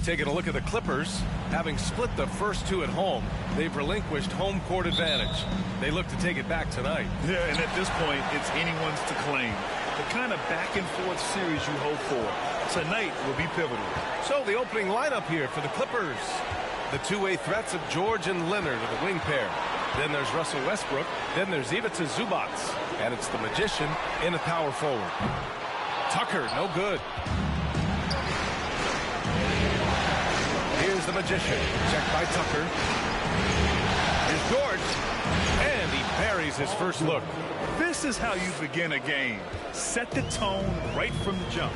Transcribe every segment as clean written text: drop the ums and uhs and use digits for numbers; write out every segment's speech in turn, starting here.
Taking a look at the Clippers, having split the first two at home, they've relinquished home court advantage. They look to take it back tonight. Yeah, and at this point, it's anyone's to claim. The kind of back-and-forth series you hope for. Tonight will be pivotal. So the opening lineup here for the Clippers. The two-way threats of George and Leonard are the wing pair. Then there's Russell Westbrook. Then there's Ivica Zubac. And it's the Magician in a power forward. Tucker, no good. Here's the Magician. Checked by Tucker. Here's George. And he parries his first look. This is how you begin a game. Set the tone right from the jump.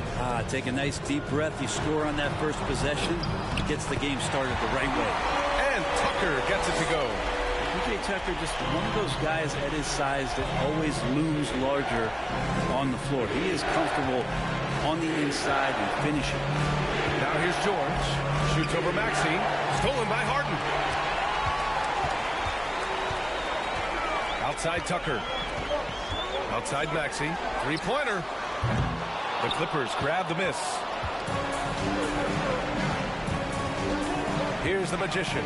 Take a nice deep breath. You score on that first possession. Gets the game started the right way. And Tucker gets it to go. PJ Tucker, just one of those guys at his size that always looms larger on the floor. He is comfortable on the inside and finishing. Now here's George. Shoots over Maxey. Stolen by Harden. Outside Tucker. Outside Maxey. Three-pointer. The Clippers grab the miss. Here's the Magician.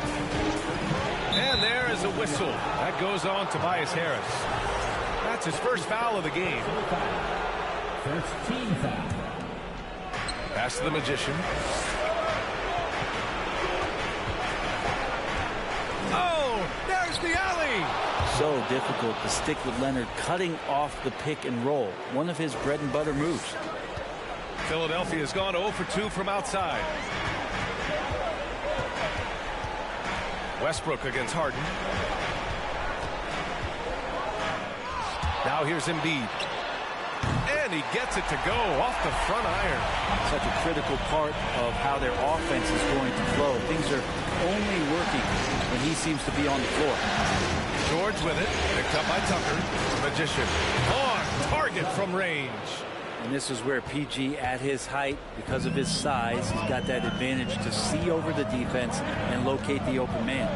And there is a whistle. That goes on Tobias Harris. That's his first foul of the game. First team foul. Pass to the Magician. Oh, there's the alley. So difficult to stick with Leonard cutting off the pick and roll. One of his bread and butter moves. Philadelphia has gone 0 for 2 from outside. Westbrook against Harden. Now here's Embiid. And he gets it to go off the front iron. Such a critical part of how their offense is going to flow. Things are only working when he seems to be on the floor. George with it. Picked up by Tucker. Magician. On target from range. And this is where PG, at his height, because of his size, he's got that advantage to see over the defense and locate the open man.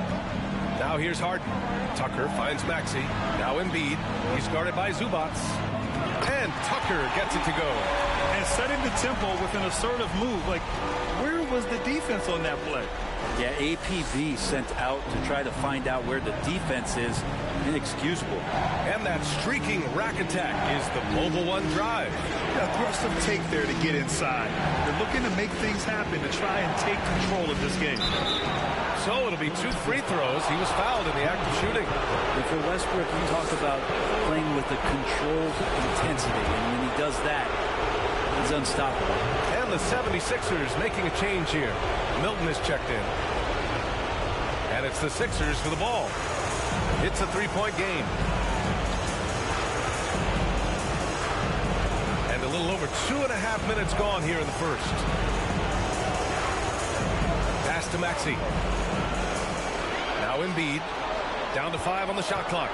Now here's Harden. Tucker finds Maxey. Now Embiid. He's guarded by Zubac. And Tucker gets it to go. And setting the tempo with an assertive move. Like, where was the defense on that play? Yeah, APB sent out to try to find out where the defense is. Inexcusable. And that streaking rack attack is the Mobile One drive. A thrust of take there to get inside. They're looking to make things happen to try and take control of this game. So it'll be 2 free throws. He was fouled in the act of shooting. And for Westbrook, you talk about playing with a controlled intensity. And when he does that, he's unstoppable. And the 76ers making a change here. Milton is checked in. And it's the Sixers for the ball. It's a 3-point game. And a little over 2.5 minutes gone here in the first. Pass to Maxey. Now Embiid. Down to 5 on the shot clock.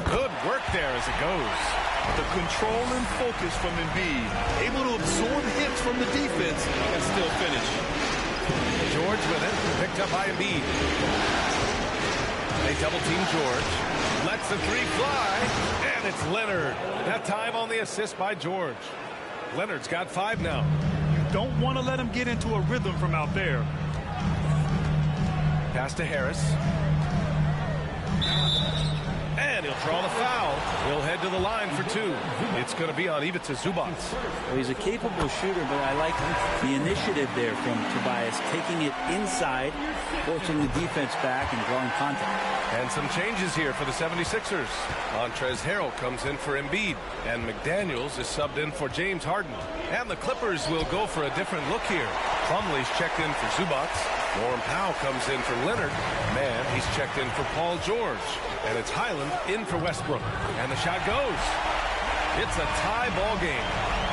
Good work there as it goes. The control and focus from Embiid. Able to absorb hits from the defense and still finish. George with it. Picked up by Embiid. They double team George. Lets the three fly. And it's Leonard. That time on the assist by George. Leonard's got 5 now. You don't want to let him get into a rhythm from out there. Pass to Harris. And he'll draw the foul. He'll head to the line for 2. It's going to be on Ivica Zubac. Well, he's a capable shooter, but I like the initiative there from Tobias, taking it inside, forcing the defense back and drawing contact. And some changes here for the 76ers. Montrezl Harrell comes in for Embiid, and McDaniels is subbed in for James Harden. And the Clippers will go for a different look here. Plumlee's checked in for Zubac. Norm Powell comes in for Leonard. Man, he's checked in for Paul George. And it's Highland in for Westbrook. And the shot goes. It's a tie ball game.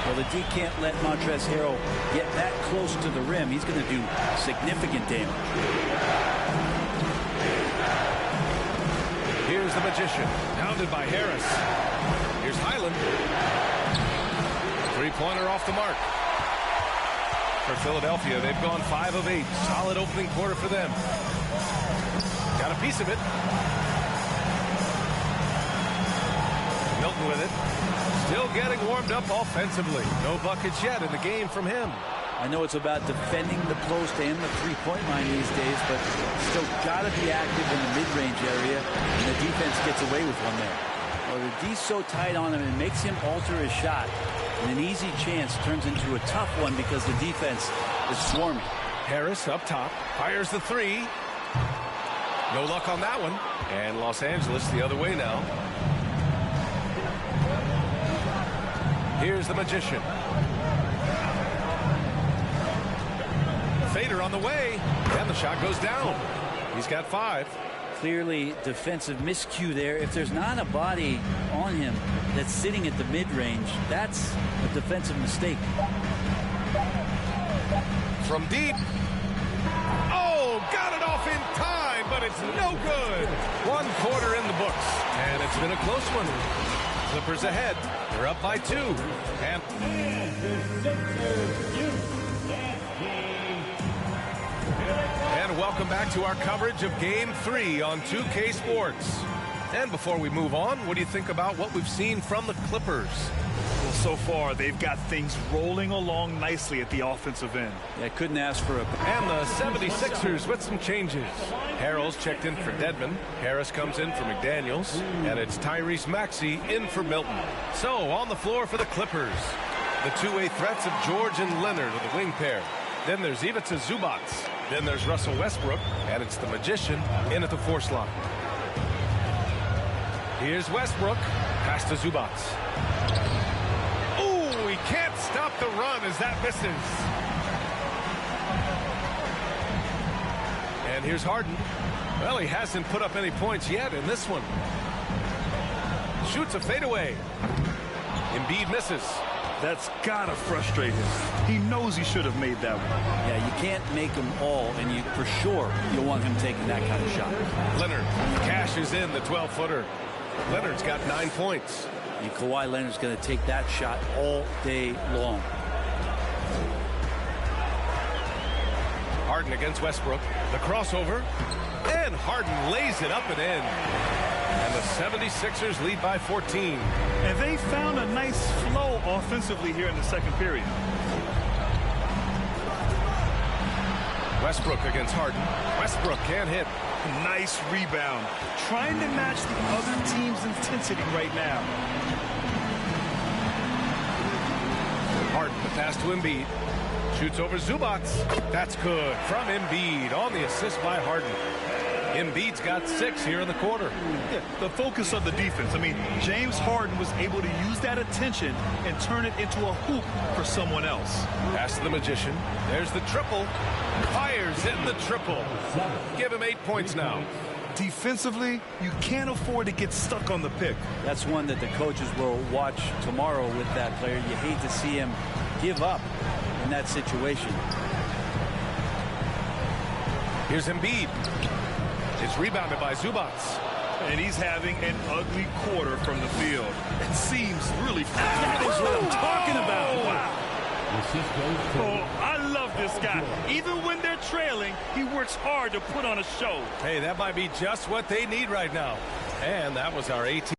Well, the D can't let Montrezl Harrell get that close to the rim. He's going to do significant damage. Here's the Magician. Pounded by Harris. Here's Highland. Three-pointer off the mark. For Philadelphia, they've gone 5 of 8. Solid opening quarter for them. Got a piece of it. Milton with it. Still getting warmed up offensively. No buckets yet in the game from him. I know it's about defending the post and the three-point line these days, but still got to be active in the mid-range area, and the defense gets away with one there. Well, the D's so tight on him, it makes him alter his shot. And an easy chance turns into a tough one because the defense is swarming. Harris up top, fires the three. No luck on that one. And Los Angeles the other way now. Here's the Magician. Fader on the way, and the shot goes down. He's got 5. Clearly defensive miscue there. If there's not a body on him that's sitting at the mid-range, that's a defensive mistake. From deep. Oh, got it off in time, but it's no good. 1 quarter in the books, and it's been a close one. Clippers ahead. They're up by 2. And welcome back to our coverage of Game 3 on 2K Sports. And before we move on, what do you think about what we've seen from the Clippers? Well, so far, they've got things rolling along nicely at the offensive end. Yeah, couldn't ask for a... And the 76ers with some changes. Harrell's checked in for Dedmon. Harris comes in for McDaniels. And it's Tyrese Maxey in for Milton. So, on the floor for the Clippers, the two-way threats of George and Leonard are the wing pair. Then there's Ivica Zubac. Then there's Russell Westbrook. And it's the Magician in at the 4 slot. Here's Westbrook. Pass to Zubac. Ooh, he can't stop the run as that misses. And here's Harden. Well, he hasn't put up any points yet in this one. Shoots a fadeaway. Embiid misses. That's gotta frustrate him. He knows he should have made that one. Yeah, you can't make them all, and you for sure you'll want him taking that kind of shot. Leonard cashes in the 12-footer. Leonard's got 9 points. And Kawhi Leonard's going to take that shot all day long. Harden against Westbrook. The crossover. And Harden lays it up and in. And the 76ers lead by 14. And they found a nice flow offensively here in the second period. Westbrook against Harden. Westbrook can't hit. Nice rebound. Trying to match the other team's intensity right now. Harden, the pass to Embiid. Shoots over Zubac. That's good from Embiid on the assist by Harden. Embiid's got 6 here in the quarter. Yeah, the focus of the defense. I mean, James Harden was able to use that attention and turn it into a hoop for someone else. Pass to the Magician. There's the triple. Fires in the triple. Give him 8 points now. Defensively, you can't afford to get stuck on the pick. That's one that the coaches will watch tomorrow with that player. You hate to see him give up in that situation. Here's Embiid. It's rebounded by Zubac. And he's having an ugly quarter from the field. It seems really fast. That is what I'm talking about. Wow. Oh, I love this guy. Even when they're trailing, he works hard to put on a show. Hey, that might be just what they need right now. And that was our 18.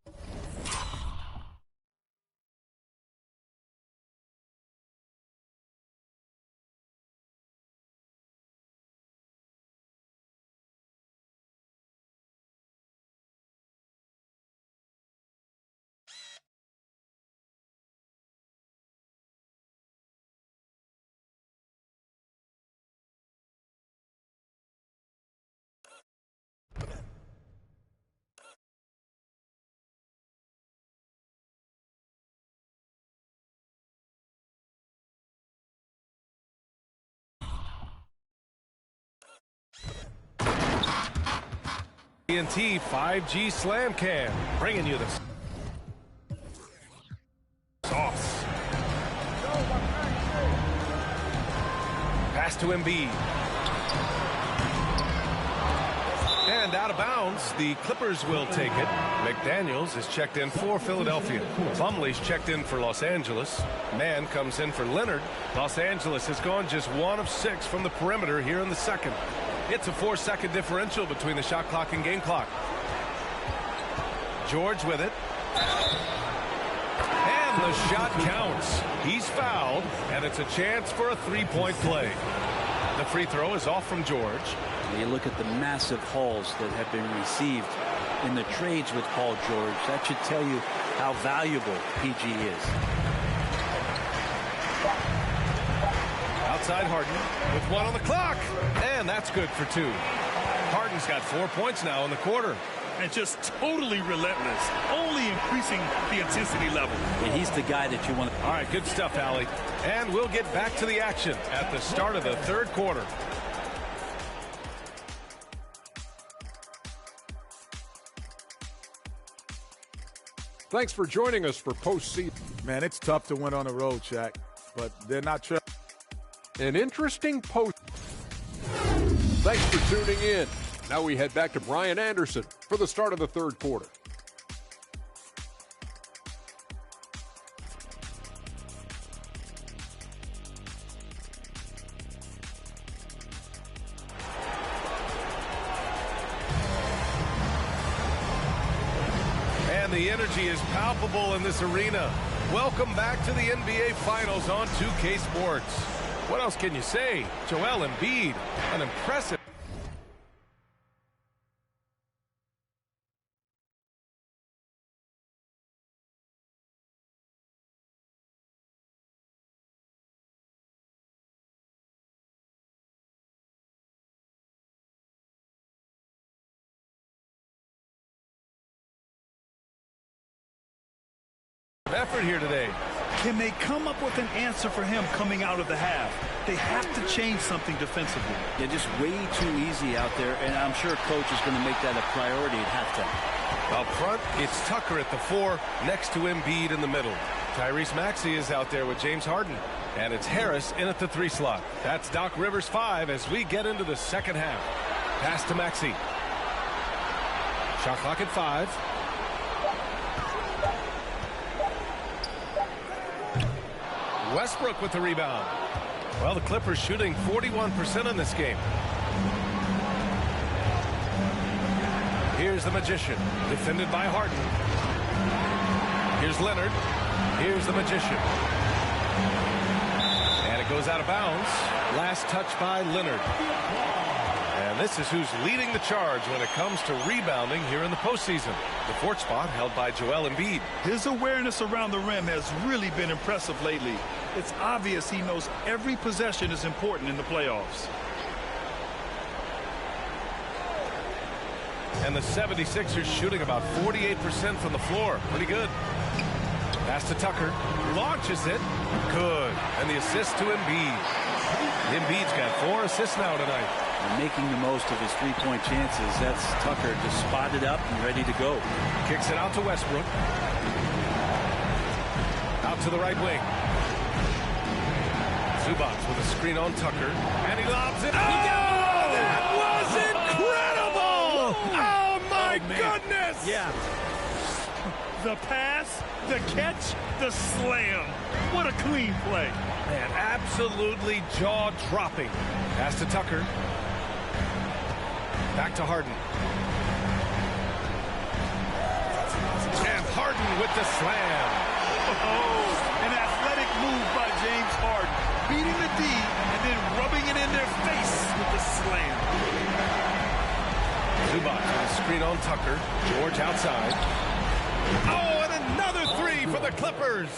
TNT 5G Slam Cam, bringing you this sauce. Pass to Embiid. And out of bounds, the Clippers will take it. McDaniels is checked in for Philadelphia. Plumlee's checked in for Los Angeles. Mann comes in for Leonard. Los Angeles has gone just 1 of 6 from the perimeter here in the second. It's a 4-second differential between the shot clock and game clock. George with it. The shot counts. He's fouled, and it's a chance for a three-point play. The free throw is off from George. You look at the massive hauls that have been received in the trades with Paul George. That should tell you how valuable PG is. Outside Harden with 1 on the clock. And that's good for 2. Harden's got 4 points now in the quarter. And just totally relentless, only increasing the intensity level. And he's the guy that you want to... All right, good stuff, Allie. And we'll get back to the action at the start of the third quarter. Thanks for joining us for postseason. Man, it's tough to win on the road, Shaq, but they're not. An interesting post. Thanks for tuning in. Now we head back to Brian Anderson for the start of the third quarter. And the energy is palpable in this arena. Welcome back to the NBA Finals on 2K Sports. What else can you say? Joel Embiid, an impressive... effort here today. Can they come up with an answer for him coming out of the half? They have to change something defensively. They're just way too easy out there, and I'm sure coach is going to make that a priority at halftime. Up front, it's Tucker at the 4, next to Embiid in the middle. Tyrese Maxey is out there with James Harden, and it's Harris in at the 3 slot. That's Doc Rivers 5 as we get into the second half. Pass to Maxey. Shot clock at 5. Westbrook with the rebound. Well, the Clippers shooting 41% in this game. Here's the Magician, defended by Harden. Here's Leonard. Here's the Magician. And it goes out of bounds. Last touch by Leonard. And this is who's leading the charge when it comes to rebounding here in the postseason. The 4th spot held by Joel Embiid. His awareness around the rim has really been impressive lately. It's obvious he knows every possession is important in the playoffs. And the 76ers shooting about 48% from the floor. Pretty good. Pass to Tucker. Launches it. Good. And the assist to Embiid. Embiid's got 4 assists now tonight. And making the most of his three-point chances. That's Tucker just spotted up and ready to go. Kicks it out to Westbrook. Out to the right wing. Zubac with a screen on Tucker. And he lobs it. Oh, that was incredible! Oh, my goodness! Yeah. The pass, the catch, the slam. What a clean play. Man, absolutely jaw-dropping. Pass to Tucker. Back to Harden. And Harden with the slam. Oh, an athletic move by James Harden. Beating the D and then rubbing it in their face with the slam. Zubac with a screen on Tucker. George outside. Oh, and another 3 for the Clippers.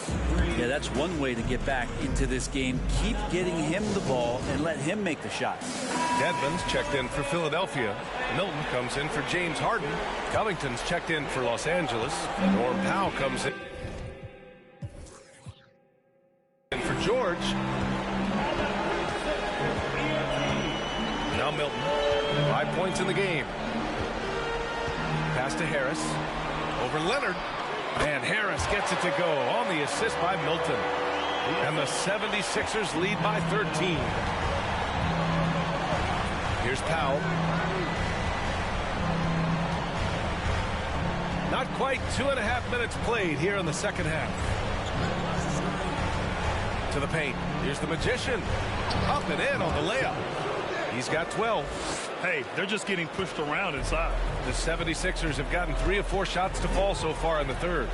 Yeah, that's one way to get back into this game. Keep getting him the ball and let him make the shots. Dedmon's checked in for Philadelphia. Milton comes in for James Harden. Covington's checked in for Los Angeles. Norm Powell comes in for George. Now Milton. 5 points in the game. Pass to Harris. Over Leonard. And Harris gets it to go on the assist by Milton. And the 76ers lead by 13. Here's Powell. Not quite 2.5 minutes played here in the second half. To the paint. Here's the Magician. Up and in on the layup. He's got 12. Hey, they're just getting pushed around inside. The 76ers have gotten 3 of 4 shots to fall so far in the third.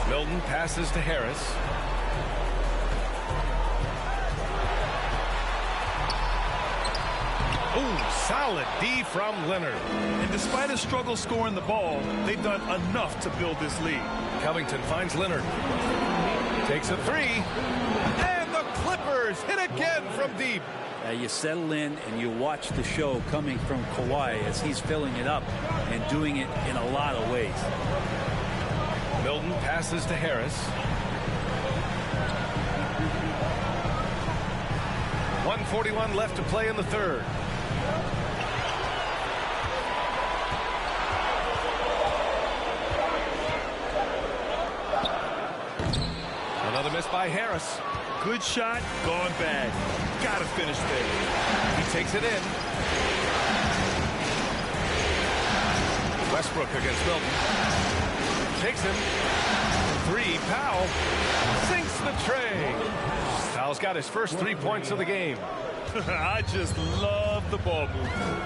Milton passes to Harris. Ooh, solid D from Leonard. And despite a struggle scoring the ball, they've done enough to build this lead. Covington finds Leonard. Takes a three. And the Clippers hit again from deep. You settle in and you watch the show coming from Kawhi as he's filling it up and doing it in a lot of ways. Milton passes to Harris. 1:41 left to play in the third. Another miss by Harris. Good shot, gone bad. Gotta finish there. He takes it in. Westbrook against Milton. Takes him. Three, Powell sinks the tray. Powell's got his first 3 points of the game. I just love the ball movement.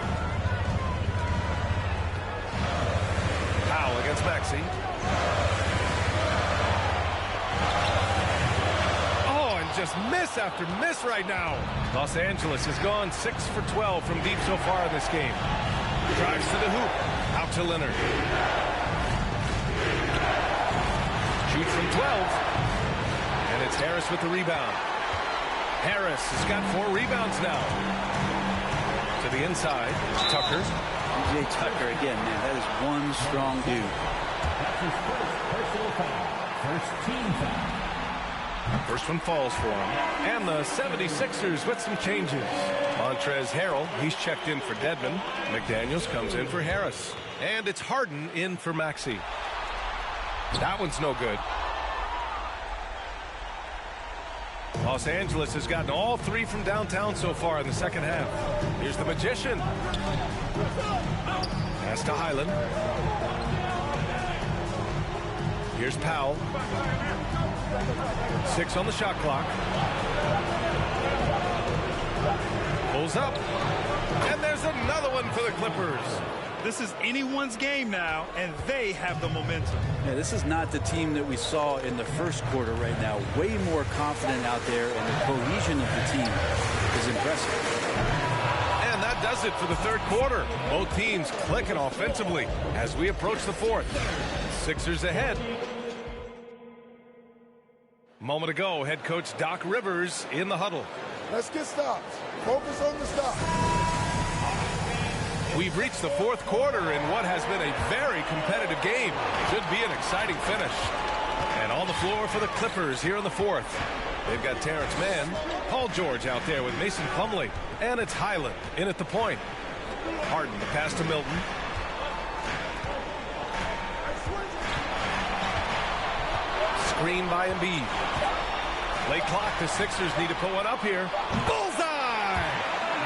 Powell against Maxey. Just miss after miss right now. Los Angeles has gone 6 for 12 from deep so far in this game. Drives to the hoop. Out to Leonard. Shoots from 12. And it's Harris with the rebound. Harris has got 4 rebounds now. To the inside. Tucker. PJ Tucker again, man. That is one strong dude. That's his first personal foul. First team foul. First one falls for him. And the 76ers with some changes. Montrezl Harrell, he's checked in for Dedmon. McDaniels comes in for Harris. And it's Harden in for Maxey. That one's no good. Los Angeles has gotten all 3 from downtown so far in the second half. Here's the Magician. Pass to Highland. Here's Powell. 6 on the shot clock. Pulls up. And there's another one for the Clippers. This is anyone's game now, and they have the momentum. Yeah, this is not the team that we saw in the first quarter right now. Way more confident out there, and the cohesion of the team is impressive. And that does it for the third quarter. Both teams clicking offensively as we approach the fourth. Sixers ahead. Moment ago, head coach Doc Rivers in the huddle. Let's get stops. Focus on the stop. We've reached the fourth quarter in what has been a very competitive game. Should be an exciting finish. And on the floor for the Clippers here in the fourth. They've got Terrence Mann, Paul George out there with Mason Plumlee, and it's Highland in at the point. Harden, the pass to Milton. Screen by Embiid. Late clock, the Sixers need to put one up here. Bullseye!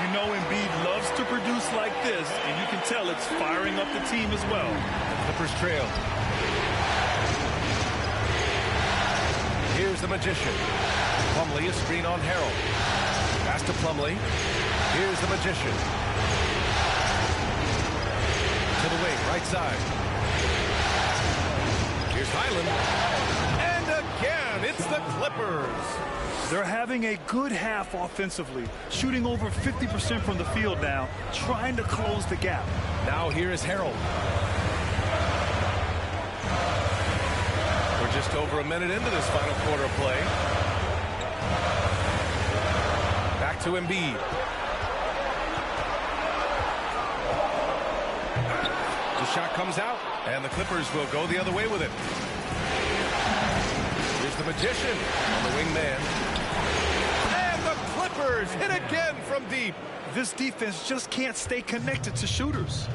You know Embiid loves to produce like this, and you can tell it's firing up the team as well. The Clippers trail. Here's the Magician. Plumlee, a screen on Harrell. Pass to Plumlee. Here's the Magician. To the wing, right side. Here's Highland. And again, it's the Clippers. They're having a good half offensively, shooting over 50% from the field now, trying to close the gap. Now here is Harrell. We're just over a minute into this final quarter of play. Back to Embiid. The shot comes out, and the Clippers will go the other way with it. Here's the Magician on the wing man. And the Clippers hit again from deep. This defense just can't stay connected to shooters.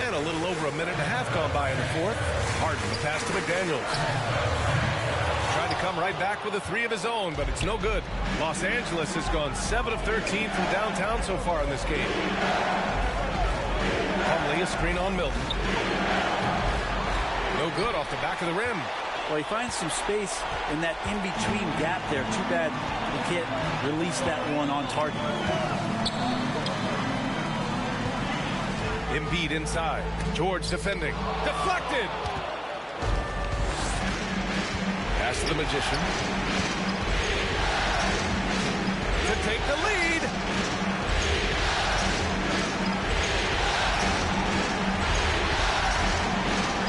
And a little over a minute and a half gone by in the fourth. Harden, the pass to McDaniels. Trying to come right back with a three of his own, but it's no good. Los Angeles has gone 7 of 13 from downtown so far in this game. Plumlee, a screen on Milton. No good off the back of the rim. Well, he finds some space in that in-between gap there. Too bad he can't release that one on target. Embiid inside. George defending. Deflected. Pass to the Magician. To take the lead.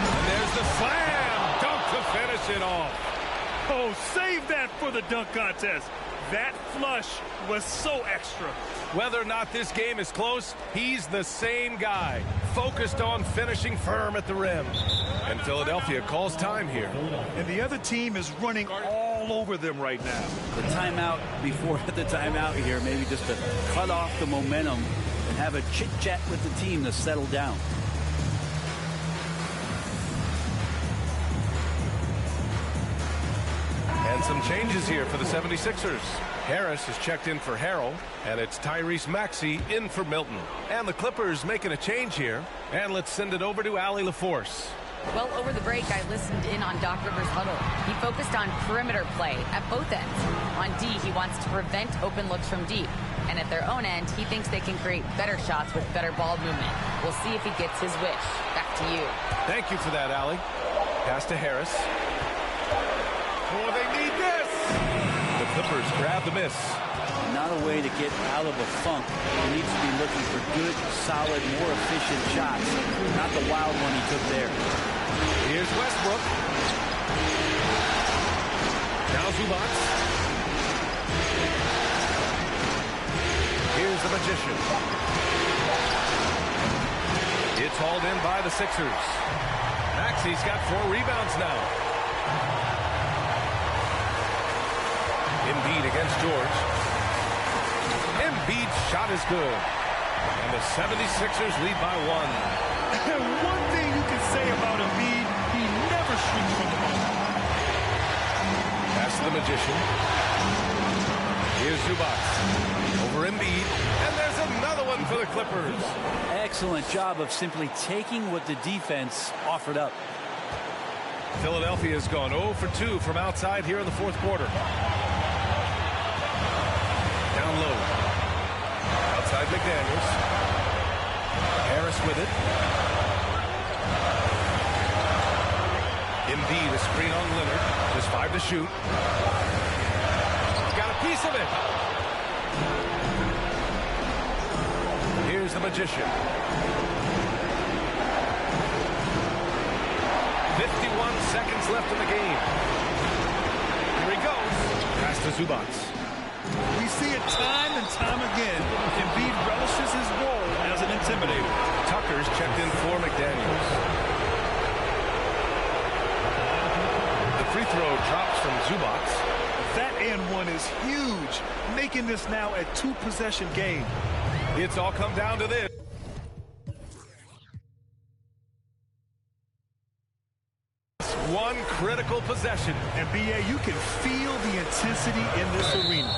And there's the slam. Dunk to finish it off. Oh, save that for the dunk contest. That flush was so extra. Whether or not this game is close, he's the same guy, focused on finishing firm at the rim. And Philadelphia calls time here. And the other team is running all over them right now. The timeout before the timeout here, maybe just to cut off the momentum and have a chit-chat with the team to settle down. And some changes here for the 76ers. Harris is checked in for Harrell, and it's Tyrese Maxey in for Milton. And the Clippers making a change here. And let's send it over to Allie LaForce. Well, over the break, I listened in on Doc Rivers' huddle. He focused on perimeter play at both ends. On D, he wants to prevent open looks from deep. And at their own end, he thinks they can create better shots with better ball movement. We'll see if he gets his wish. Back to you. Thank you for that, Allie. Pass to Harris. Oh, they need this! The Clippers grab the miss. Not a way to get out of a funk. He needs to be looking for good, solid, more efficient shots. Not the wild one he took there. Here's Westbrook. Now Zubac. Here's the Magician. It's hauled in by the Sixers. Maxey's got 4 rebounds now. Embiid against George. Embiid's shot is good. And the 76ers lead by 1. And one thing you can say about Embiid, he never shrinks from the ball. Pass to the Magician. Here's Zubac. Over Embiid. And there's another one for the Clippers. Excellent job of simply taking what the defense offered up. Philadelphia has gone 0 for 2 from outside here in the fourth quarter. Down low. Outside McDaniels. Harris with it. Embiid, a screen on Leonard. Just 5 to shoot. Got a piece of it. Here's the Magician. 51 seconds left in the game. Here he goes. Pass to Zubac. We see it time and time again. Embiid relishes his role as an intimidator. Tucker's checked in for McDaniels. The free throw drops from Zubac. That and one is huge, making this now a 2-possession game. It's all come down to this. One critical possession. And B.A., you can feel the intensity in this arena.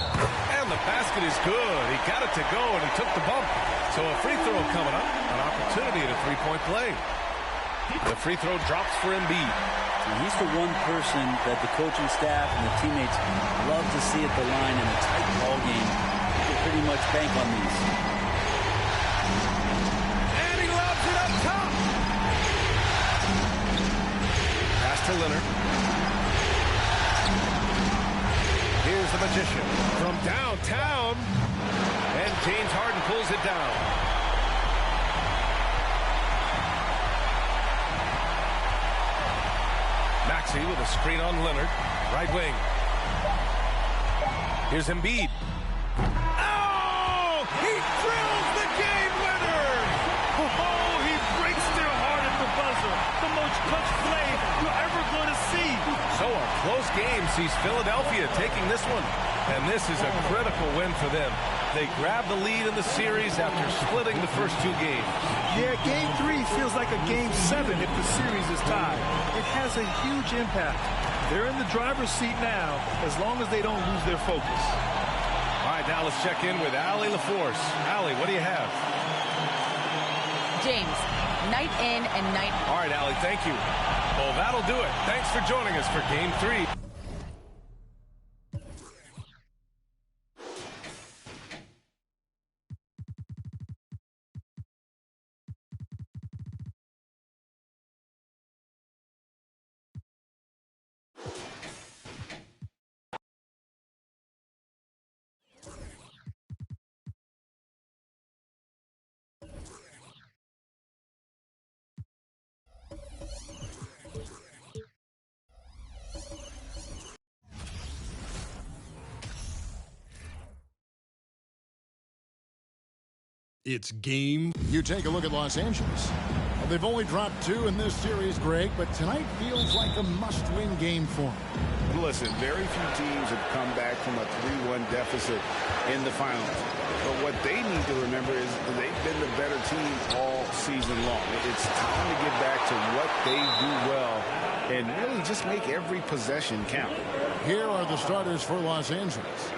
And the basket is good. He got it to go, and he took the bump. So a free throw coming up. An opportunity at a three-point play. The free throw drops for Embiid. And he's the one person that the coaching staff and the teammates love to see at the line in a tight ball game. You can pretty much bank on these. And he lobs it up top. Pass to Leonard. Here's the Magician from downtown. And James Harden pulls it down. Maxey with a screen on Leonard. Right wing. Here's Embiid. Oh! He drills the game winner! Oh, he breaks their heart at the buzzer. The most clutch play you're ever going to see. So a close game sees Philadelphia taking this one. And this is a critical win for them. They grab the lead in the series after splitting the first 2 games. Yeah, Game 3 feels like a Game 7 if the series is tied. It has a huge impact. They're in the driver's seat now, as long as they don't lose their focus. All right, now let's check in with Allie LaForce. Allie, what do you have? James, night in and night. All right, Allie, thank you. Well, that'll do it. Thanks for joining us for Game 3. It's game. You take a look at Los Angeles. Well, they've only dropped 2 in this series, Greg, but tonight feels like a must-win game for them. Listen, very few teams have come back from a 3-1 deficit in the finals. But what they need to remember is they've been the better team all season long. It's time to get back to what they do well and really just make every possession count. Here are the starters for Los Angeles.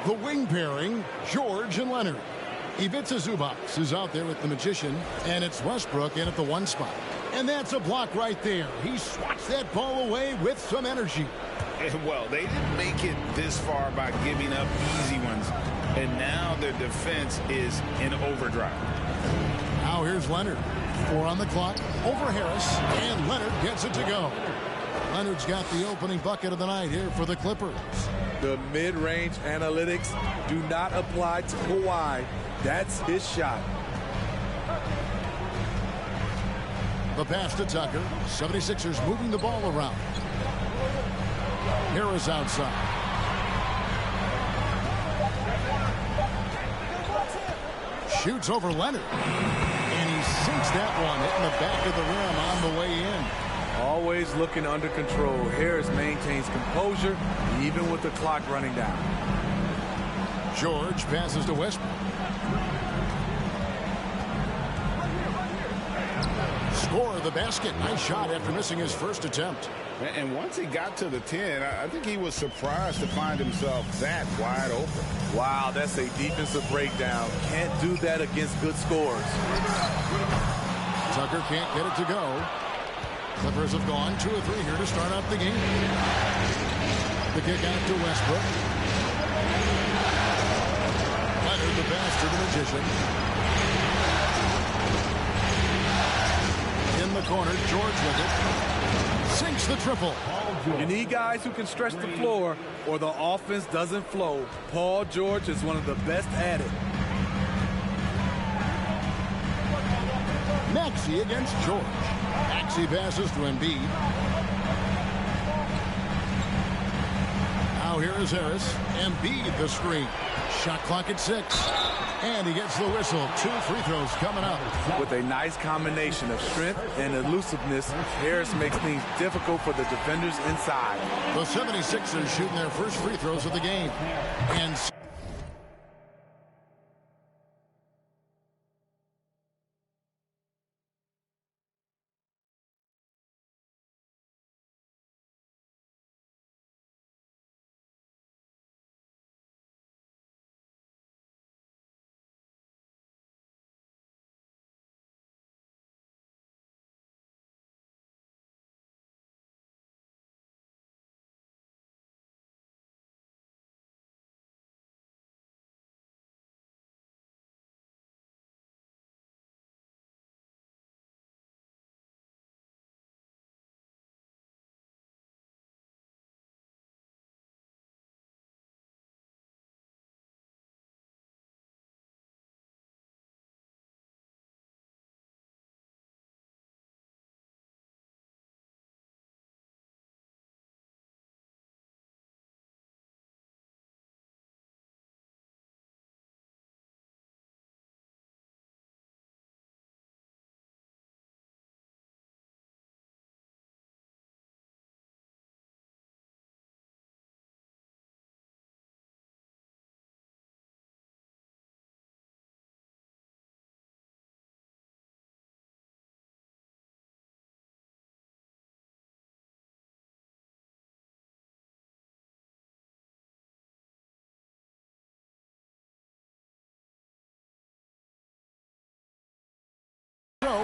The wing pairing, George and Leonard. Ivica Zubac is out there with the Magician, and it's Westbrook in at the 1 spot. And that's a block right there. He swats that ball away with some energy. Well, they didn't make it this far by giving up easy ones, and now their defense is in overdrive. Now here's Leonard. 4 on the clock, over Harris, and Leonard gets it to go. Leonard's got the opening bucket of the night here for the Clippers. The mid-range analytics do not apply to Kawhi. That's his shot. The pass to Tucker. 76ers moving the ball around. Harris outside. Shoots over Leonard. And he sinks that one, hitting the back of the rim on the way in. Always looking under control. Harris maintains composure even with the clock running down. George passes to Westbrook. Score the basket. Nice shot after missing his first attempt. And once he got to the 10, I think he was surprised to find himself that wide open. Wow, that's a defensive breakdown. Can't do that against good scores. Tucker can't get it to go. Clippers have gone 2 of 3 here to start out the game. The kick out to Westbrook. Leonard the pass to the Magician. In the corner, George with it. Sinks the triple. You need guys who can stretch the floor or the offense doesn't flow. Paul George is one of the best at it. Maxey against George. Maxey passes to Embiid. Now here is Harris. Embiid the screen. Shot clock at 6. And he gets the whistle. 2 free throws coming up. With a nice combination of strength and elusiveness, Harris makes things difficult for the defenders inside. The 76ers shooting their first free throws of the game. And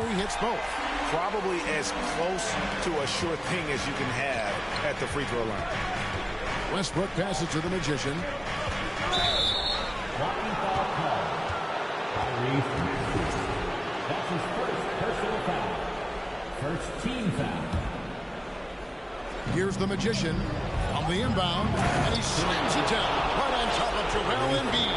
he hits both. Probably as close to a sure thing as you can have at the free throw line. Westbrook passes to the Magician. That's his first personal foul. First team foul. Here's the Magician on the inbound, and he slams it down right on top of Joel Embiid.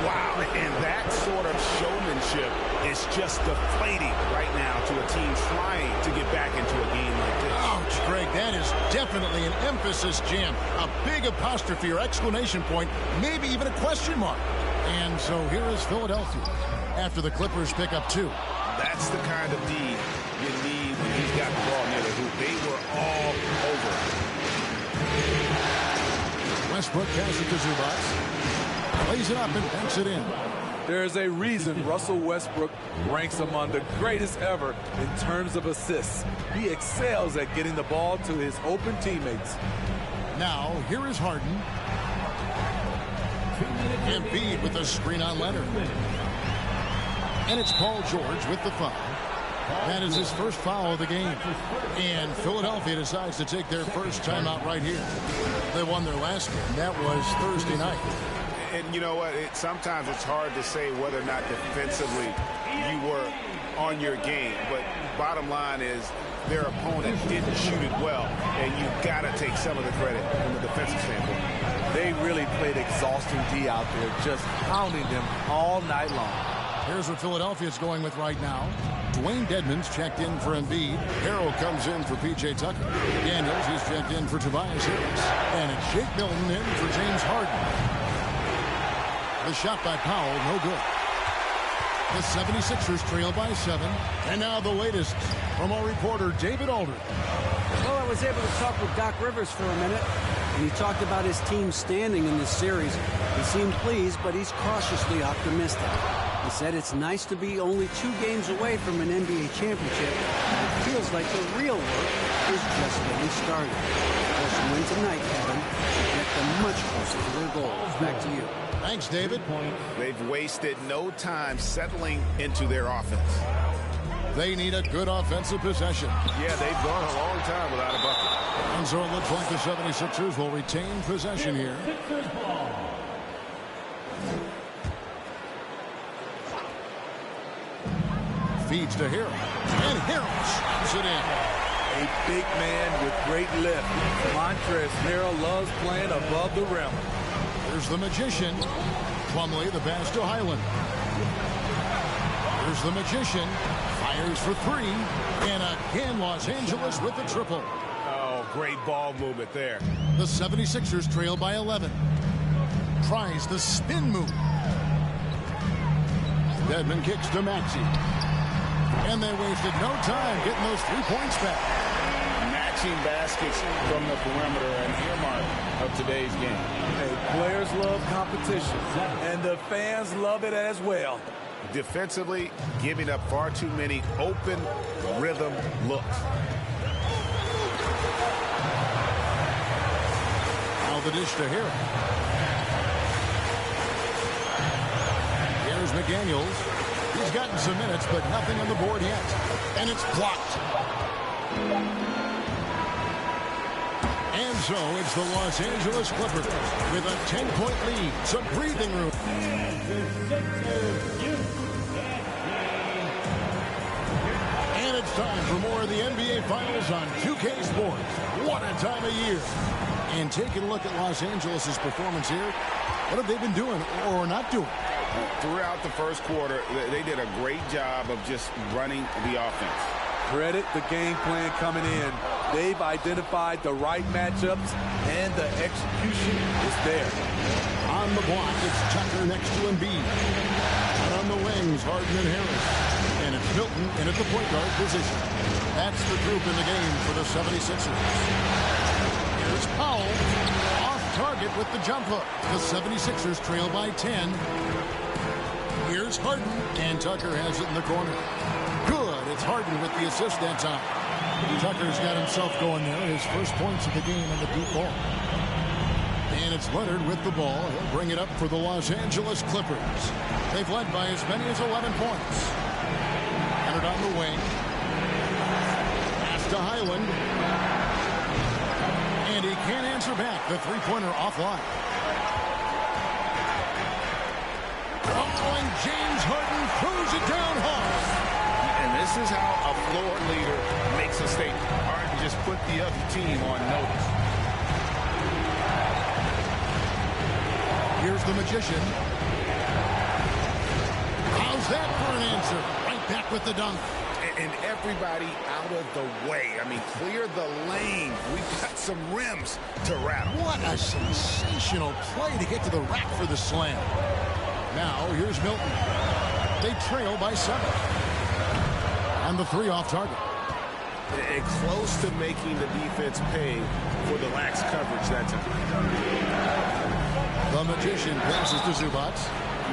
Wow, and that sort of showmanship is just deflating right now to a team trying to get back into a game like this. Ouch, Greg, that is definitely an emphasis jam. A big apostrophe or exclamation point, maybe even a question mark. And so here is Philadelphia. after the Clippers pick up 2. That's the kind of D you need when he's got the ball near the hoop. They were all over. Westbrook passes it to Zubac. Plays it up and banks it in. There's a reason Russell Westbrook ranks among the greatest ever in terms of assists. He excels at getting the ball to his open teammates. Now, here is Harden. Embiid with a screen on Leonard. And it's Paul George with the foul. That is his first foul of the game. And Philadelphia decides to take their first timeout right here. They won their last game. That was Thursday night. And you know what? Sometimes it's hard to say whether or not defensively you were on your game. But bottom line is their opponent didn't shoot it well. And you got to take some of the credit from the defensive standpoint. They really played exhausting D out there, just pounding them all night long. Here's what Philadelphia's going with right now. Dwayne Dedmon's checked in for Embiid. Harrell comes in for P.J. Tucker. Daniels, he's checked in for Tobias Harris. And it's Shake Milton in for James Harden. The shot by Powell, no good. The 76ers trail by 7. And now the latest from our reporter, David Aldridge. Well, I was able to talk with Doc Rivers for a minute, and he talked about his team's standing in this series. He seemed pleased, but he's cautiously optimistic. He said it's nice to be only 2 games away from an NBA championship, but it feels like the real work is just getting started. Just win tonight, Kevin, to get them much closer to their goals. Back to you. Thanks, David. They've wasted no time settling into their offense. They need a good offensive possession. Yeah, they've gone a long time without a bucket. And so it looks like the 76ers will retain possession here. Feeds to Harrell. And Harrell slams it in. A big man with great lift. Montrezl Harrell loves playing above the rim. Here's the Magician. Plumlee, the pass to Highland. Here's the Magician. Fires for 3. And again, Los Angeles with the triple. Oh, great ball movement there. The 76ers trail by 11. Tries the spin move. Dedmon kicks to Maxey. And they wasted no time getting those 3 points back. Matching baskets from the perimeter, an earmark of today's game. Hey, players love competition, and the fans love it as well. Defensively, giving up far too many open rhythm looks. Now the dish to Harrell. Here's McDaniels. He's gotten some minutes, but nothing on the board yet. And it's blocked. And so it's the Los Angeles Clippers with a 10-point lead. Some breathing room. And it's time for more of the NBA Finals on 2K Sports. What a time of year. And taking a look at Los Angeles' performance here, what have they been doing or not doing? Throughout the first quarter, they did a great job of just running the offense. Credit the game plan coming in. They've identified the right matchups, and the execution is there. On the block, it's Tucker next to Embiid. And on the wings, Harden and Harris. And it's Milton in at the point guard position. That's the group in the game for the 76ers. Here's Powell. Off target with the jump hook. The 76ers trail by 10. Here's Harden, and Tucker has it in the corner. Good. It's Harden with the assist that time. Tucker's got himself going there. His first points of the game on the deep ball. And it's Leonard with the ball. He'll bring it up for the Los Angeles Clippers. They've led by as many as 11 points. Leonard on the wing. Pass to Highland. And he can't answer back. The three-pointer offline. And James Harden throws it down hard. And this is how a floor leader makes a statement. Harden just put the other team on notice. Here's the Magician. How's that for an answer? Right back with the dunk. And everybody out of the way. I mean, clear the lane. We've got some rims to rattle. What a sensational play to get to the rack for the slam. Now, here's Milton. They trail by 7. And the 3 off target. And close to making the defense pay for the lax coverage that time. The Magician passes to Zubac.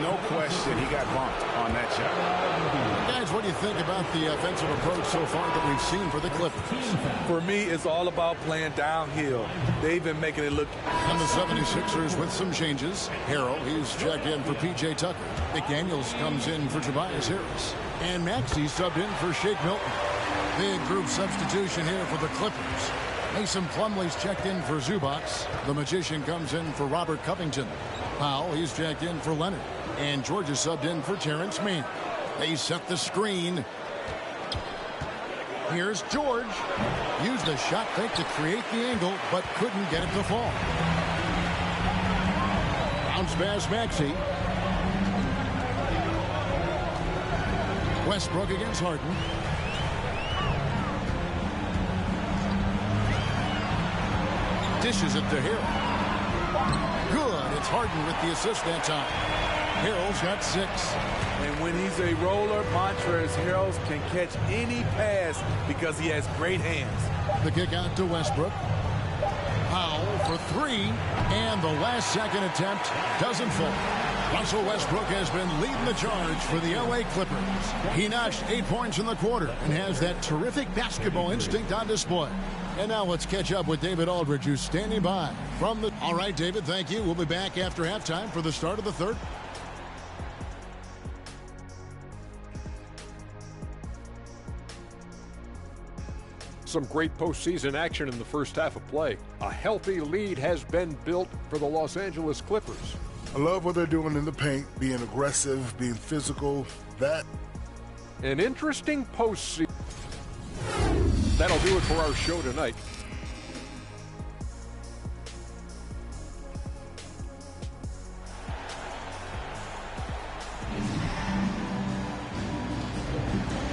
No question, he got bumped on that shot. Guys, what do you think about the offensive approach so far that we've seen for the Clippers? For me, it's all about playing downhill. They've been making it look. And the 76ers with some changes. Harrell, he's checked in for P.J. Tucker. McDaniels comes in for Tobias Harris. And Maxey subbed in for Shake Milton. Big group substitution here for the Clippers. Mason Plumlee's checked in for Zubac. The Magician comes in for Robert Covington. Powell, he's checked in for Leonard. And George is subbed in for Terrence Mann. They set the screen. Here's George. Used the shot fake to create the angle, but couldn't get it to fall. Bounce pass Maxey. Westbrook against Harden. Dishes it to Harrell. Good. It's Harden with the assist that time. Harrell's got 6. And when he's a roller, Montrezl Harrell can catch any pass because he has great hands. The kick out to Westbrook. Powell for 3. And the last second attempt doesn't fall. Russell Westbrook has been leading the charge for the L.A. Clippers. He notched 8 points in the quarter and has that terrific basketball instinct on display. And now let's catch up with David Aldridge, who's standing by from the... All right, David, thank you. We'll be back after halftime for the start of the third. Some great postseason action in the first half of play. A healthy lead has been built for the Los Angeles Clippers. I love what they're doing in the paint, being aggressive, being physical. An interesting postseason. That'll do it for our show tonight.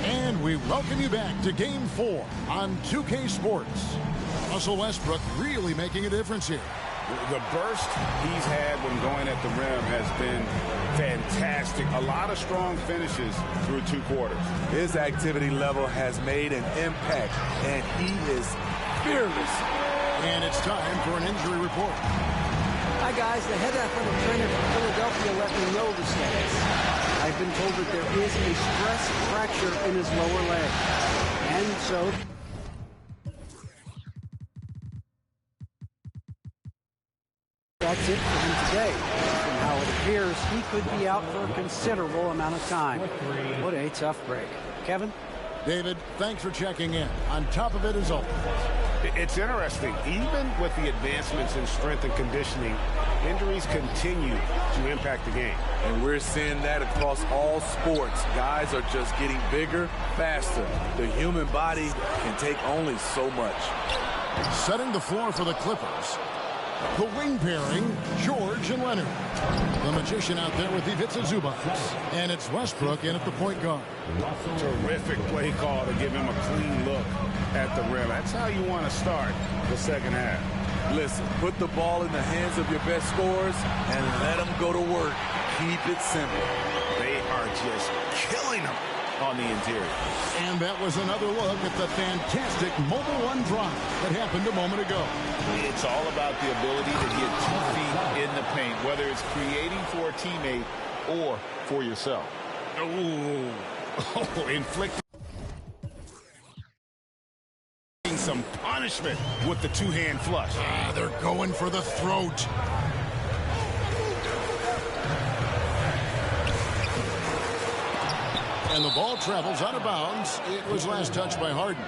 And we welcome you back to Game 4 on 2K Sports. Russell Westbrook really making a difference here. The burst he's had when going at the rim has been fantastic. A lot of strong finishes through 2 quarters. His activity level has made an impact, and he is fearless. And it's time for an injury report. Hi, guys. The head athletic trainer from Philadelphia let me know the status. I've been told that there is a stress fracture in his lower leg. And so... that's it for him today. From how it appears, he could be out for a considerable amount of time. What a tough break. Kevin? David, thanks for checking in. On top of it is always. It's interesting. Even with the advancements in strength and conditioning, injuries continue to impact the game. And we're seeing that across all sports. Guys are just getting bigger, faster. The human body can take only so much. Setting the floor for the Clippers. The wing pairing, George and Leonard. The Magician out there with Ivica Zubac. And it's Westbrook in at the point guard. Terrific play call to give him a clean look at the rim. That's how you want to start the second half. Listen, put the ball in the hands of your best scorers and let them go to work. Keep it simple. They are just killing them on the interior. And that was another look at the fantastic Mobile One drive that happened a moment ago. It's all about the ability to get 2 feet in the paint, whether it's creating for a teammate or for yourself. Oh, inflicting some punishment with the 2-hand flush. They're going for the throat. And the ball travels out of bounds. It was last touched by Harden.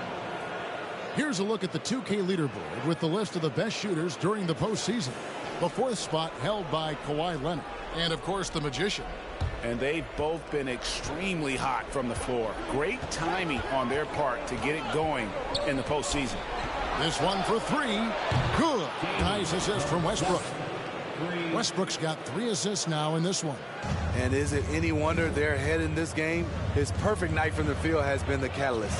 Here's a look at the 2K leaderboard with the list of the best shooters during the postseason. The 4th spot held by Kawhi Leonard. And, of course, the Magician. And they've both been extremely hot from the floor. Great timing on their part to get it going in the postseason. This one for 3. Good. Nice assist from Westbrook. Westbrook's got 3 assists now in this one. And is it any wonder they're ahead in this game? His perfect night from the field has been the catalyst.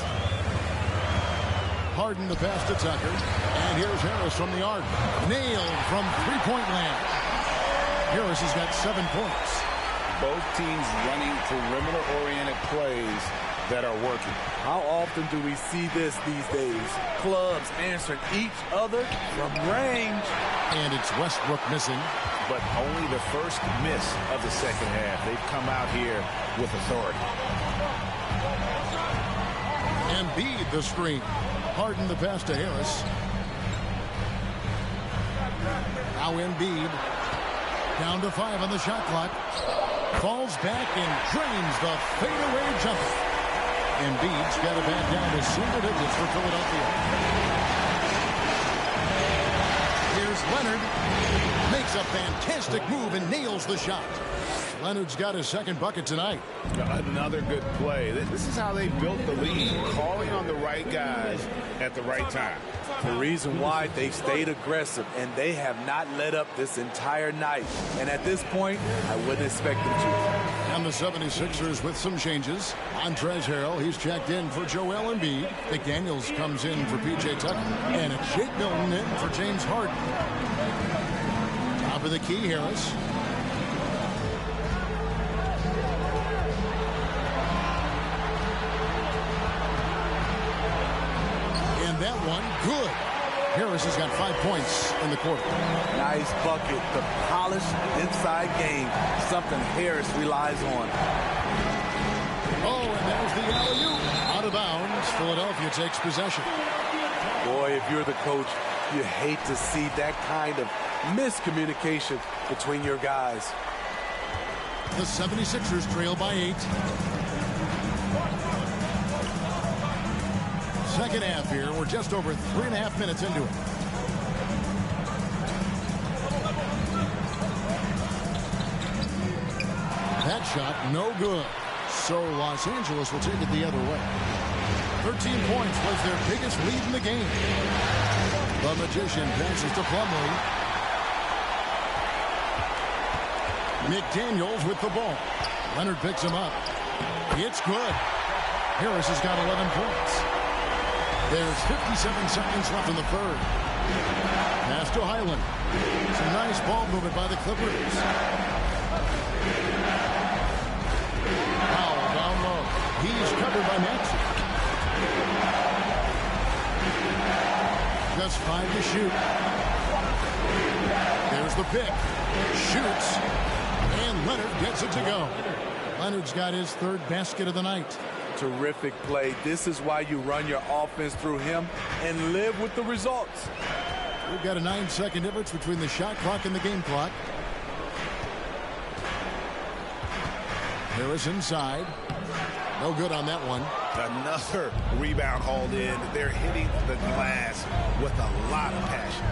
Harden the pass to Tucker. And here's Harris from the arc. Nailed from 3-point land. Harris has got 7 points. both teams running perimeter-oriented plays that are working. How often do we see this these days? Clubs answering each other from range. And it's Westbrook missing. But only the first miss of the second half. They've come out here with authority. Embiid the screen. Harden the pass to Harris. Now Embiid down to 5 on the shot clock. Falls back and drains the fadeaway jumper. Embiid's got it back down to single digits for Philadelphia. Here's Leonard. Makes a fantastic move and nails the shot. Leonard's got his second bucket tonight. Another good play. This is how they built the lead, calling on the right guys at the right time. The reason why they stayed aggressive, and they have not let up this entire night. And at this point, I wouldn't expect them to. And the 76ers with some changes. Montrezl Harrell, he's checked in for Joel Embiid. McDaniels comes in for P.J. Tucker. And it's Shake Milton in for James Harden. Top of the key, Harris. That one, good. Harris has got 5 points in the quarter. Nice bucket. The polished inside game. Something Harris relies on. Oh, and there's the alley-oop. Out of bounds. Philadelphia takes possession. Boy, if you're the coach, you hate to see that kind of miscommunication between your guys. The 76ers trail by 8. Second half here. We're just over 3.5 minutes into it. That shot, no good. So Los Angeles will take it the other way. 13 points was their biggest lead in the game. The Magician passes to Plumlee. McDaniels with the ball. Leonard picks him up. It's good. Harris has got 11 points. There's 57 seconds left in the third. Pass to Highland. Some nice ball movement by the Clippers. Powell down low. He's covered by Maxey. Just 5 to shoot. There's the pick. Shoots. And Leonard gets it to go. Leonard's got his third basket of the night. Terrific play. This is why you run your offense through him and live with the results. We've got a 9-second difference between the shot clock and the game clock. Harris inside. No good on that one. Another rebound hauled in. They're hitting the glass with a lot of passion.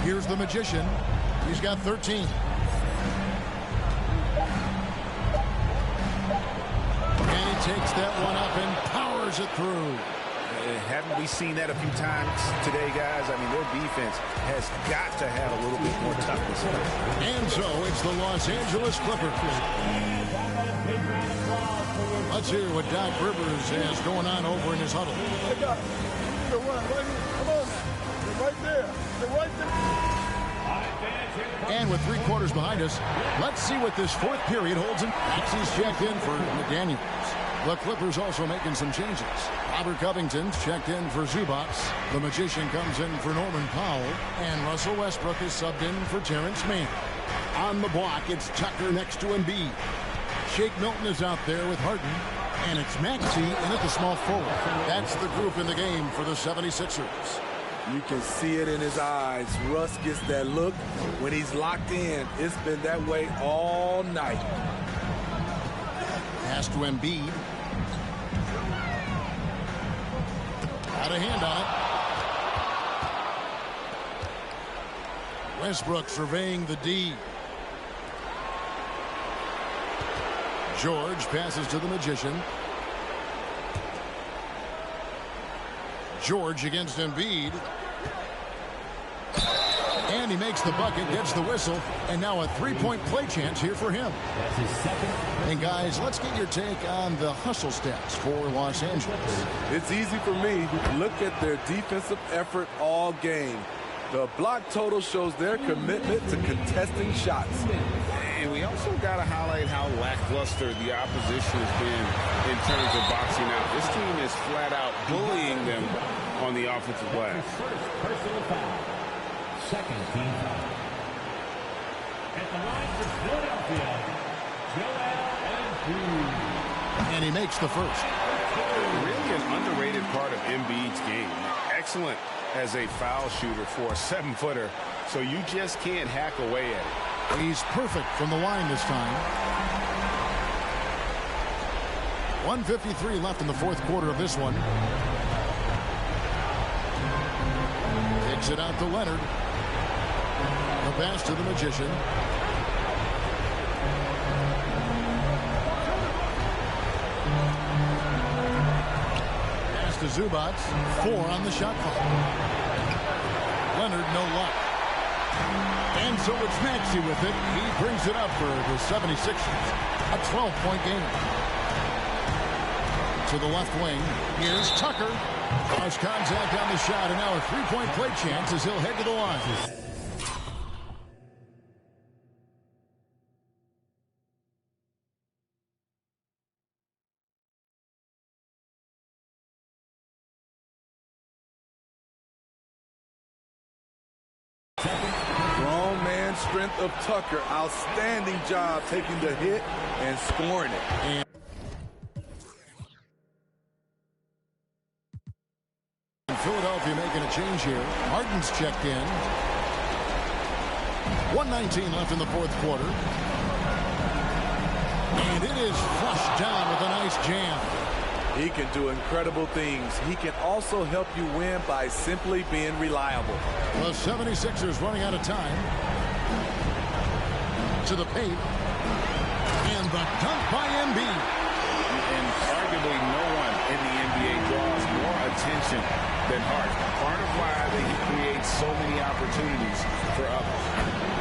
Here's the Magician. He's got 13. Takes that one up and powers it through. Haven't we seen that a few times today, guys? I mean, their defense has got to have a little bit more toughness. And so it's the Los Angeles Clippers. Let's hear what Doc Rivers has going on over in his huddle. Hey, Doc, come on now. They're right there. They're right there. And with 3 quarters behind us, let's see what this fourth period holds. Maxey's checked in for McDaniels. The Clippers also making some changes. Robert Covington's checked in for Zubac. The Magician comes in for Norman Powell. And Russell Westbrook is subbed in for Terrence Mann. On the block, it's Tucker next to Embiid. Shake Milton is out there with Harden. And it's Maxey in at the small forward. That's the group in the game for the 76ers. You can see it in his eyes. Russ gets that look when he's locked in. It's been that way all night. Pass to Embiid. Got a hand on it. Westbrook surveying the D. George passes to the Magician. George against Embiid. And he makes the bucket, gets the whistle, and now a 3-point play chance here for him. That's his second. And guys, let's get your take on the hustle stats for Los Angeles. It's easy for me. Look at their defensive effort all game. The block total shows their commitment to contesting shots. And we also got to highlight how lackluster the opposition has been in terms of boxing out. This team is flat out bullying them on the offensive glass. Personal foul. Second team foul. At the line for Philadelphia, Joel Embiid. And he makes the first. Really an underrated part of Embiid's game. Excellent as a foul shooter for a 7-footer, so you just can't hack away at it. He's perfect from the line this time. 1:53 left in the fourth quarter of this one. Kicks it out to Leonard. The pass to the Magician. Pass to Zubac. 4 on the shot clock. Leonard, no luck. And so it's Maxey with it. He brings it up for the 76ers. A 12-point game. To the left wing. Here's Tucker. Cross contact on the shot, and now a three-point play chance as he'll head to the line. Grown man strength of Tucker. Outstanding job taking the hit and scoring it. And Philadelphia making a change here. Harden's checked in. 1:19 left in the fourth quarter. And it is flushed down with a nice jam. He can do incredible things. He can also help you win by simply being reliable. The 76ers running out of time. To the paint. And the dunk by Embiid. And arguably no one in the NBA draws more attention than Harden. Part of why he creates so many opportunities for others.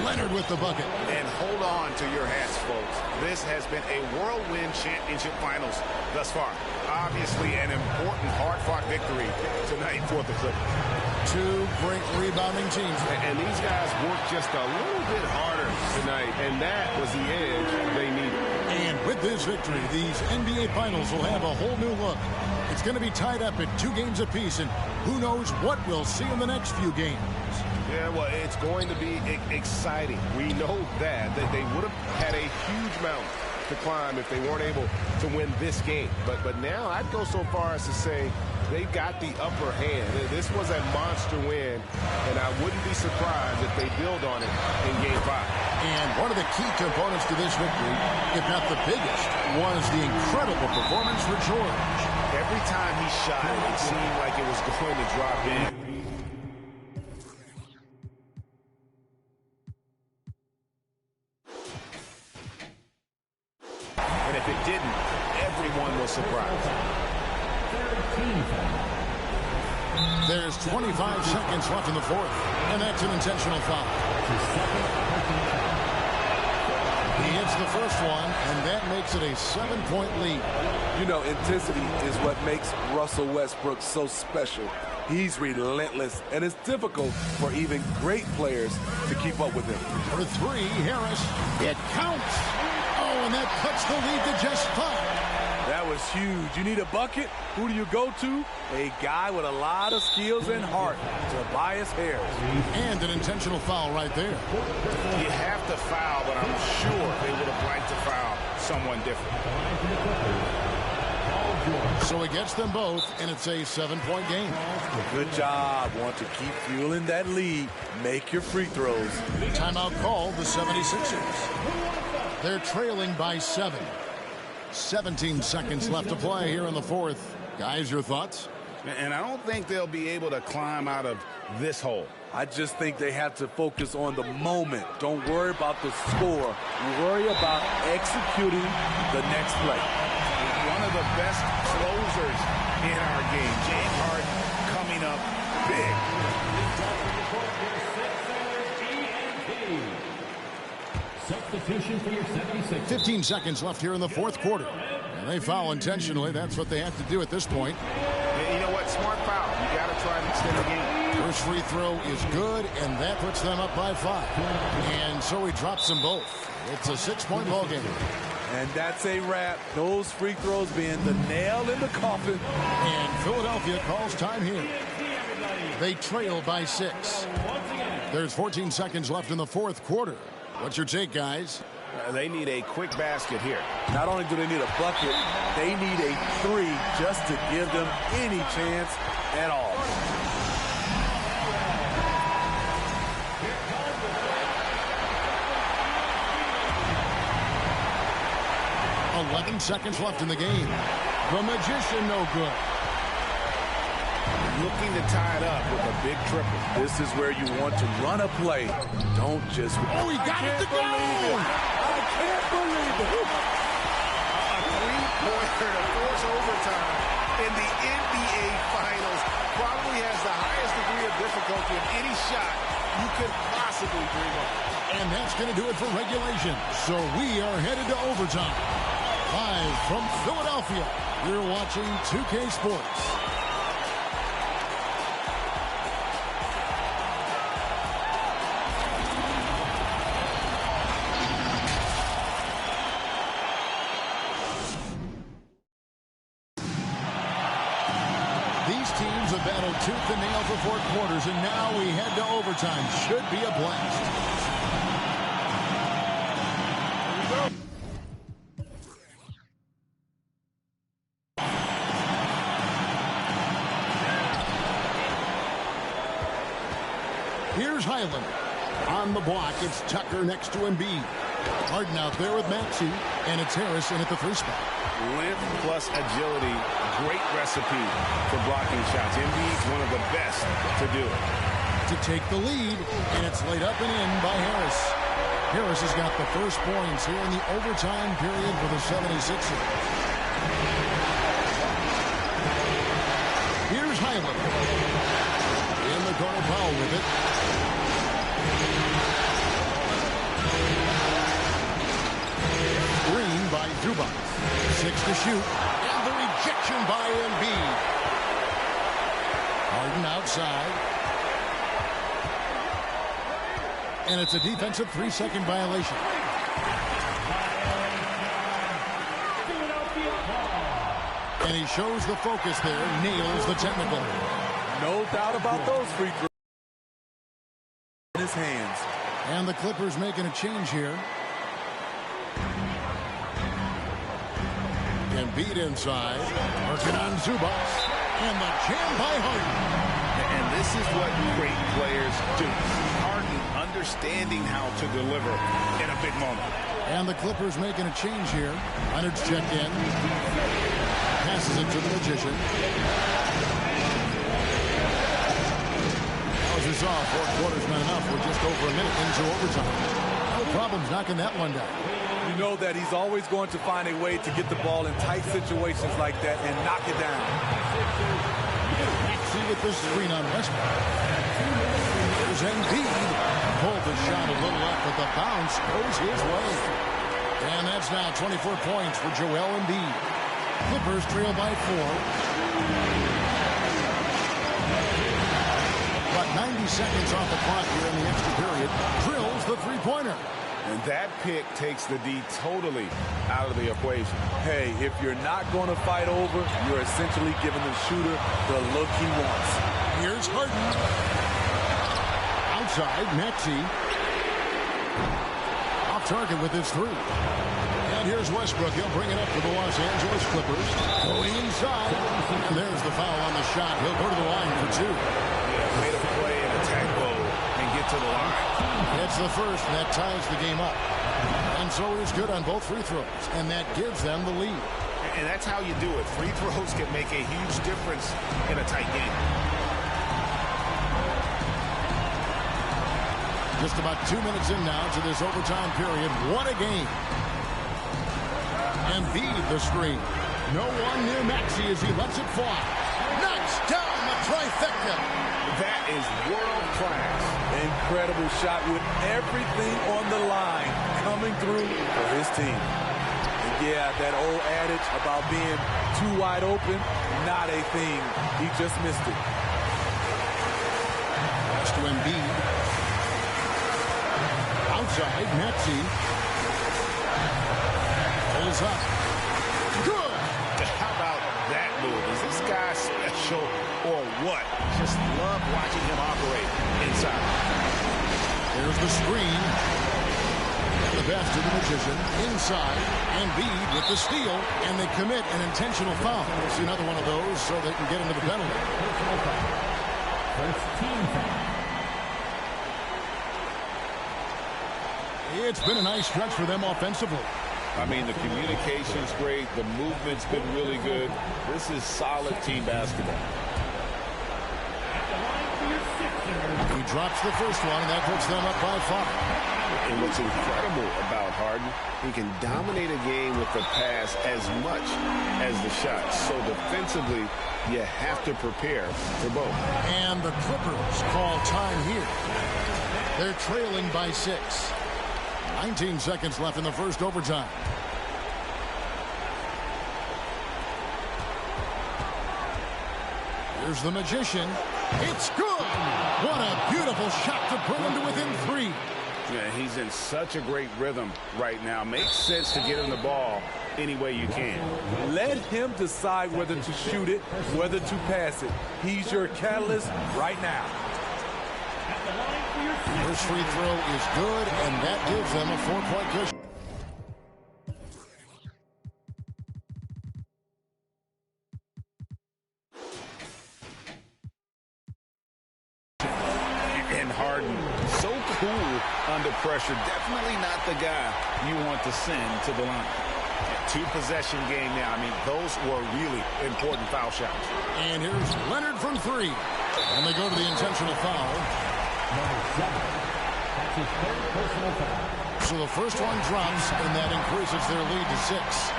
Leonard with the bucket. And hold on to your hats, folks. This has been a whirlwind championship finals thus far. Obviously an important hard-fought victory tonight for the Clippers. Two great rebounding teams. And these guys worked just a little bit harder tonight, and that was the edge they needed. And with this victory, these NBA Finals will have a whole new look. It's going to be tied up at 2 games apiece, and who knows what we'll see in the next few games. Yeah, well, it's going to be exciting. We know that they would have had a huge mountain to climb if they weren't able to win this game. But now I'd go so far as to say they got the upper hand. This was a monster win, and I wouldn't be surprised if they build on it in Game 5. And one of the key components to this victory, if not the biggest, was the incredible performance for George. Every time he shot, it seemed like it was going to drop in. And if it didn't, everyone was surprised. There's 25 seconds left in the fourth, and that's an intentional foul. He hits the first one, and that makes it a 7-point lead. You know, intensity is what makes Russell Westbrook so special. He's relentless, and it's difficult for even great players to keep up with him. For 3, Harris. It counts. Oh, and that cuts the lead to just 5. That was huge. You need a bucket? Who do you go to? A guy with a lot of skills and heart, Tobias Harris. And an intentional foul right there. You have to foul, but I'm sure they would have liked to foul someone different. So it gets them both, and it's a 7-point game. Good job. Want to keep fueling that lead. Make your free throws. Timeout called the 76ers. They're trailing by 7. 17 seconds left to play here in the fourth. Guys, your thoughts? And I don't think they'll be able to climb out of this hole. I just think they have to focus on the moment. Don't worry about the score. Worry about executing the next play. One of the best closers in our game, James Harden, coming up big. 15 seconds left here in the fourth quarter. And they foul intentionally. That's what they have to do at this point. You know what? Smart foul. You got to try and extend the game. First free throw is good, and that puts them up by 5. And so he drops them both. It's a 6-point ball game. And that's a wrap. Those free throws being the nail in the coffin. And Philadelphia calls time here. They trail by 6. There's 14 seconds left in the fourth quarter. What's your take, guys? They need a quick basket here. Not only do they need a bucket, they need a 3 just to give them any chance at all. 11 seconds left in the game. The Magician no good. Looking to tie it up with a big triple. This is where you want to run a play. Don't just... Oh, he got it to go! I can't believe it. A three-pointer to force overtime in the NBA Finals probably has the highest degree of difficulty of any shot you could possibly dream of. And that's going to do it for regulation. So we are headed to overtime. Live from Philadelphia, you're watching 2K Sports. These teams have battled tooth and nail for 4 quarters, and now we head to overtime. Should be a blast. Here's Highland. On the block, it's Tucker next to Embiid. Harden out there with Maxey, and it's Harris in at the 3 spot. Length plus agility, great recipe for blocking shots. Embiid's one of the best to do it. To take the lead, and it's laid up and in by Harris. Harris has got the first points here in the overtime period for the 76ers. Here's Highland. In the corner, Powell with it. Green by Zubac. 6 to shoot. And the rejection by Embiid. Harden outside. And it's a defensive 3-second violation. And he shows the focus there. Nails the technical. No doubt about those free throws. In his hands. And the Clippers making a change here. Embiid inside. Working on Zubac. And the jam by Harden. And this is what great players do. Harden understanding how to deliver in a big moment. And the Clippers making a change here. Leonard's checked in. Passes it to the Magician. As we saw, 4 quarters not enough. We're just over a minute into overtime. No problems knocking that one down. You know that he's always going to find a way to get the ball in tight situations like that and knock it down. See with this screen on Westbrook. There's Embiid. Pulled the shot a little up, but the bounce goes his way. And that's now 24 points for Joel Embiid. Clippers trail by 4. About 90 seconds off the clock here in the extra period. Drills the 3-pointer. And that pick takes the D totally out of the equation. Hey, if you're not going to fight over, you're essentially giving the shooter the look he wants. Here's Harden. Outside, Maxey. Off target with his 3. And here's Westbrook. He'll bring it up to the Los Angeles Clippers. Going inside. And there's the foul on the shot. He'll go to the line for 2. Yeah, way to play an attack mode and get to the line. It's the first, and that ties the game up. And so he's good on both free throws, and that gives them the lead. And that's how you do it. Free throws can make a huge difference in a tight game. Just about 2 minutes in now to this overtime period. What a game. Embiid the screen. No one near Maxey as he lets it fly. Knocks down the trifecta. That is world class. Incredible shot with everything on the line coming through for his team. And yeah, that old adage about being too wide open, not a thing. He just missed it. to Embiid. Outside, Maxey. Pulls up. Good! How about that move? Is this guy special or what? Just love watching him operate inside. There's the screen. The best of the Magician. Inside. Embiid with the steal. And they commit an intentional foul. We'll see another one of those so they can get into the penalty. First team foul. It's been a nice stretch for them offensively. I mean, the communication's great. The movement's been really good. This is solid team basketball. He drops the first one, and that puts them up by 5. And what's incredible about Harden, he can dominate a game with the pass as much as the shot. So defensively, you have to prepare for both. And the Clippers call time here. They're trailing by 6. 19 seconds left in the first overtime. Here's the Magician. It's good! What a beautiful shot to put him to within 3. Yeah, he's in such a great rhythm right now. Makes sense to get him the ball any way you can. Let him decide whether to shoot it, whether to pass it. He's your catalyst right now. First free throw is good, and that gives them a 4-point cushion. And Harden, so cool under pressure. Definitely not the guy you want to send to the line. 2-possession game now. I mean, those were really important foul shots. And here's Leonard from 3. And they go to the intentional foul. Number 7. That's his third personal foul. So the first one drops, and that increases their lead to 6.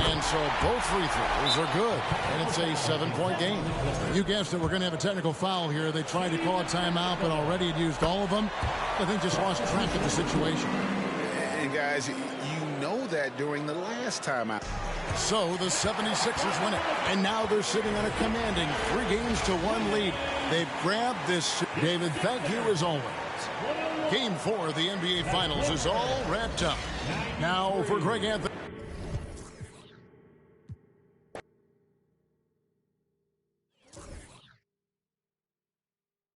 And so both free throws are good, and it's a 7-point game. You guessed it, we're going to have a technical foul here. They tried to call a timeout, but already had used all of them. I think just lost track of the situation. And guys, you know that during the last timeout. So the 76ers win it, and now they're sitting on a commanding 3-1 lead. They've grabbed this. David, thank you as always. Game 4 of the NBA Finals is all wrapped up. Now for Greg Anthony.